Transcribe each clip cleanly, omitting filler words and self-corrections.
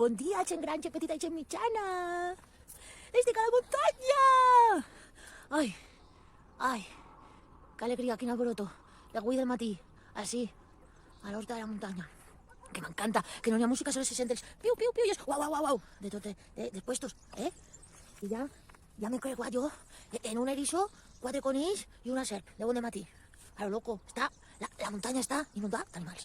Bon dia, gent gran, gent petita i gent mitjana. Estic a la muntanya! Ai, que alegria, quin alboroto. L'avui del matí, així, a l'horta de la muntanya. Que m'encanta, que no hi ha música, solo se senten els piu, piu, piu, i és uau, de tot, de puestos, eh? I ja m'he creuat jo en un eriçó, 4 conills i una serp, de bon de matí. A lo loco, la muntanya està inundada d'animals.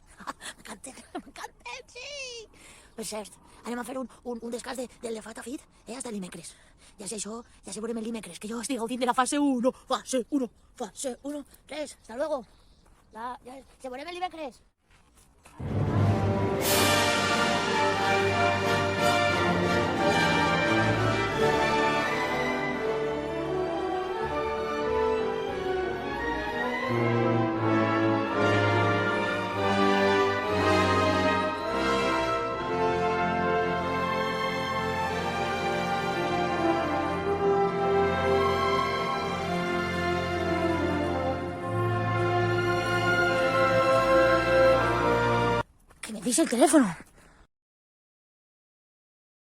M'encanten, sí! Per cert, anem a fer un descans de l'elefant fit, hasta el dimecres. Ja sé això, ja sé veurem el dimecres, que jo estic gaudint de la fase 1, fase 1, res, hasta luego. Ja se veurem el dimecres. Que me dice el teléfono.